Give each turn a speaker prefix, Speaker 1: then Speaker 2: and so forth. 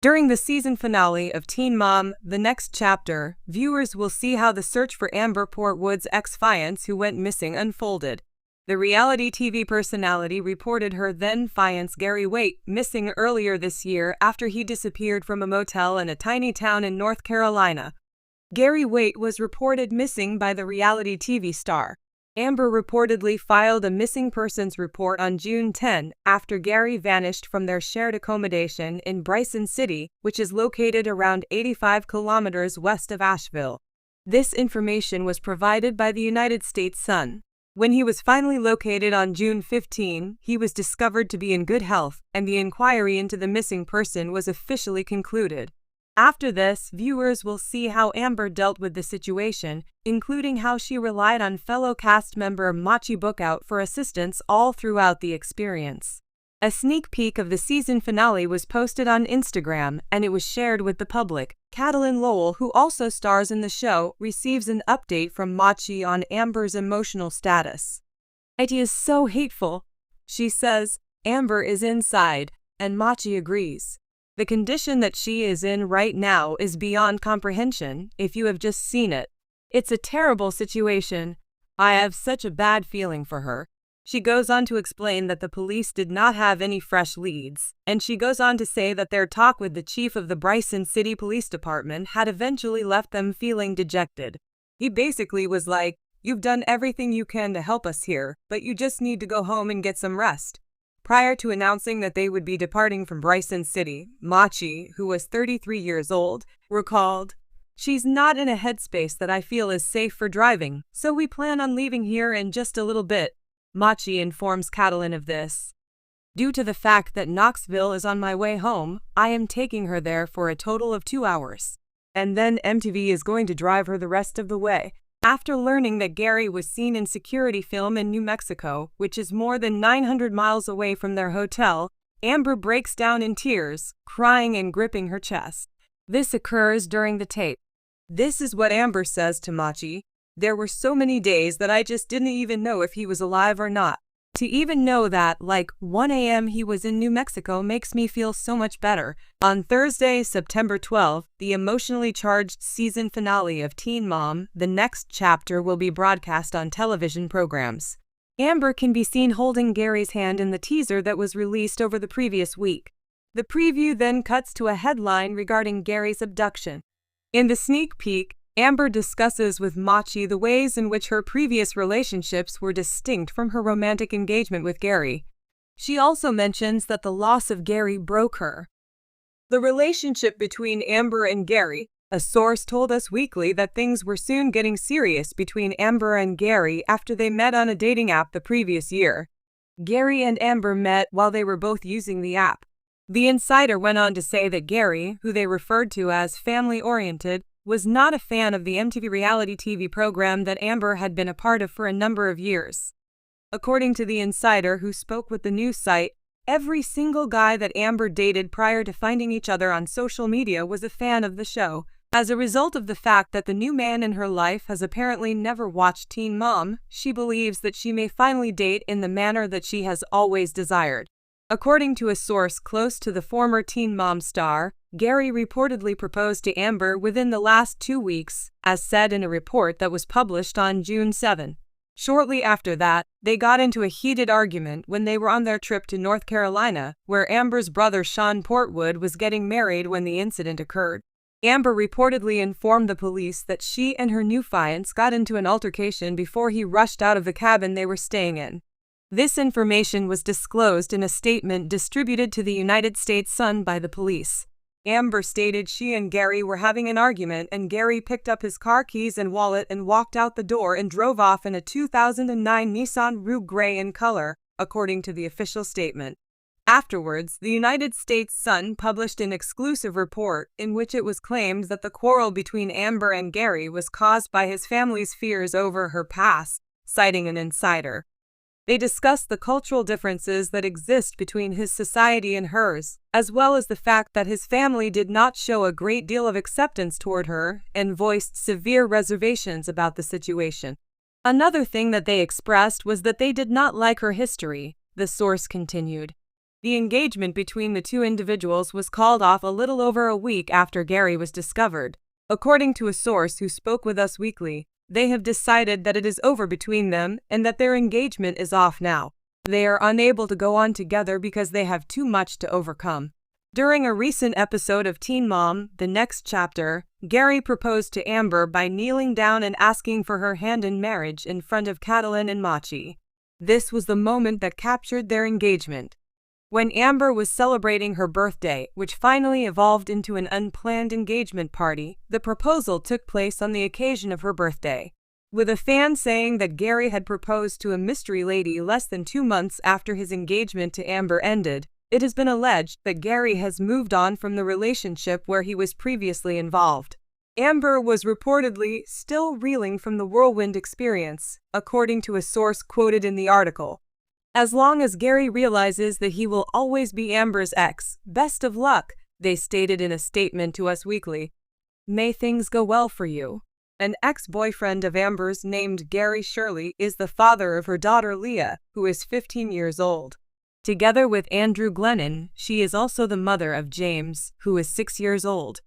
Speaker 1: During the season finale of Teen Mom, The Next Chapter, viewers will see how the search for Amber Portwood's ex-fiancé who went missing unfolded. The reality TV personality reported her then-fiancé Gary Waite missing earlier this year after he disappeared from a motel in a tiny town in North Carolina. Gary Waite was reported missing by the reality TV star. Amber reportedly filed a missing persons report on June 10 after Gary vanished from their shared accommodation in Bryson City, which is located around 85 kilometers west of Asheville. This information was provided by the United States Sun. When he was finally located on June 15, he was discovered to be in good health, and the inquiry into the missing person was officially concluded. After this, viewers will see how Amber dealt with the situation, including how she relied on fellow cast member Machi Bookout for assistance all throughout the experience. A sneak peek of the season finale was posted on Instagram, and it was shared with the public. Catalin Lowell, who also stars in the show, receives an update from Machi on Amber's emotional status. "It is so hateful," she says. "Amber is inside," and Machi agrees. "The condition that she is in right now is beyond comprehension if you have just seen it. It's a terrible situation. I have such a bad feeling for her." She goes on to explain that the police did not have any fresh leads, and she goes on to say that their talk with the chief of the Bryson City Police Department had eventually left them feeling dejected. He basically was like, "You've done everything you can to help us here, but you just need to go home and get some rest." Prior to announcing that they would be departing from Bryson City, Machi, who was 33 years old, recalled, "She's not in a headspace that I feel is safe for driving, so we plan on leaving here in just a little bit." Machi informs Catalin of this. "Due to the fact that Knoxville is on my way home, I am taking her there for a total of 2 hours. And then MTV is going to drive her the rest of the way." After learning that Gary was seen in security film in New Mexico, which is more than 900 miles away from their hotel, Amber breaks down in tears, crying and gripping her chest. This occurs during the tape. This is what Amber says to Machi. "There were so many days that I just didn't even know if he was alive or not. To even know that, like, 1 a.m. he was in New Mexico makes me feel so much better." On Thursday, September 12, the emotionally charged season finale of Teen Mom, The Next Chapter, will be broadcast on television programs. Amber can be seen holding Gary's hand in the teaser that was released over the previous week. The preview then cuts to a headline regarding Gary's abduction. In the sneak peek, Amber discusses with Machi the ways in which her previous relationships were distinct from her romantic engagement with Gary. She also mentions that the loss of Gary broke her. The relationship between Amber and Gary. A source told Us Weekly that things were soon getting serious between Amber and Gary after they met on a dating app the previous year. Gary and Amber met while they were both using the app. The insider went on to say that Gary, who they referred to as family-oriented, was not a fan of the MTV reality TV program that Amber had been a part of for a number of years. According to the insider who spoke with the news site, every single guy that Amber dated prior to finding each other on social media was a fan of the show. As a result of the fact that the new man in her life has apparently never watched Teen Mom, she believes that she may finally date in the manner that she has always desired. According to a source close to the former Teen Mom star, Gary reportedly proposed to Amber within the last 2 weeks, as said in a report that was published on June 7. Shortly after that, they got into a heated argument when they were on their trip to North Carolina, where Amber's brother Sean Portwood was getting married when the incident occurred. Amber reportedly informed the police that she and her new fiancé got into an altercation before he rushed out of the cabin they were staying in. This information was disclosed in a statement distributed to the United States Sun by the police. Amber stated she and Gary were having an argument, and Gary picked up his car keys and wallet and walked out the door and drove off in a 2009 Nissan Rogue Grey in color, according to the official statement. Afterwards, the United States Sun published an exclusive report in which it was claimed that the quarrel between Amber and Gary was caused by his family's fears over her past, citing an insider. They discussed the cultural differences that exist between his society and hers, as well as the fact that his family did not show a great deal of acceptance toward her and voiced severe reservations about the situation. Another thing that they expressed was that they did not like her history, the source continued. The engagement between the two individuals was called off a little over a week after Gary was discovered. According to a source who spoke with Us Weekly, they have decided that it is over between them and that their engagement is off now. They are unable to go on together because they have too much to overcome. During a recent episode of Teen Mom, The Next Chapter, Gary proposed to Amber by kneeling down and asking for her hand in marriage in front of Catalin and Machi. This was the moment that captured their engagement. When Amber was celebrating her birthday, which finally evolved into an unplanned engagement party, the proposal took place on the occasion of her birthday. With a fan saying that Gary had proposed to a mystery lady less than 2 months after his engagement to Amber ended, it has been alleged that Gary has moved on from the relationship where he was previously involved. Amber was reportedly still reeling from the whirlwind experience, according to a source quoted in the article. As long as Gary realizes that he will always be Amber's ex, best of luck, they stated in a statement to Us Weekly. May things go well for you. An ex-boyfriend of Amber's named Gary Shirley is the father of her daughter Leah, who is 15 years old. Together with Andrew Glennon, she is also the mother of James, who is 6 years old.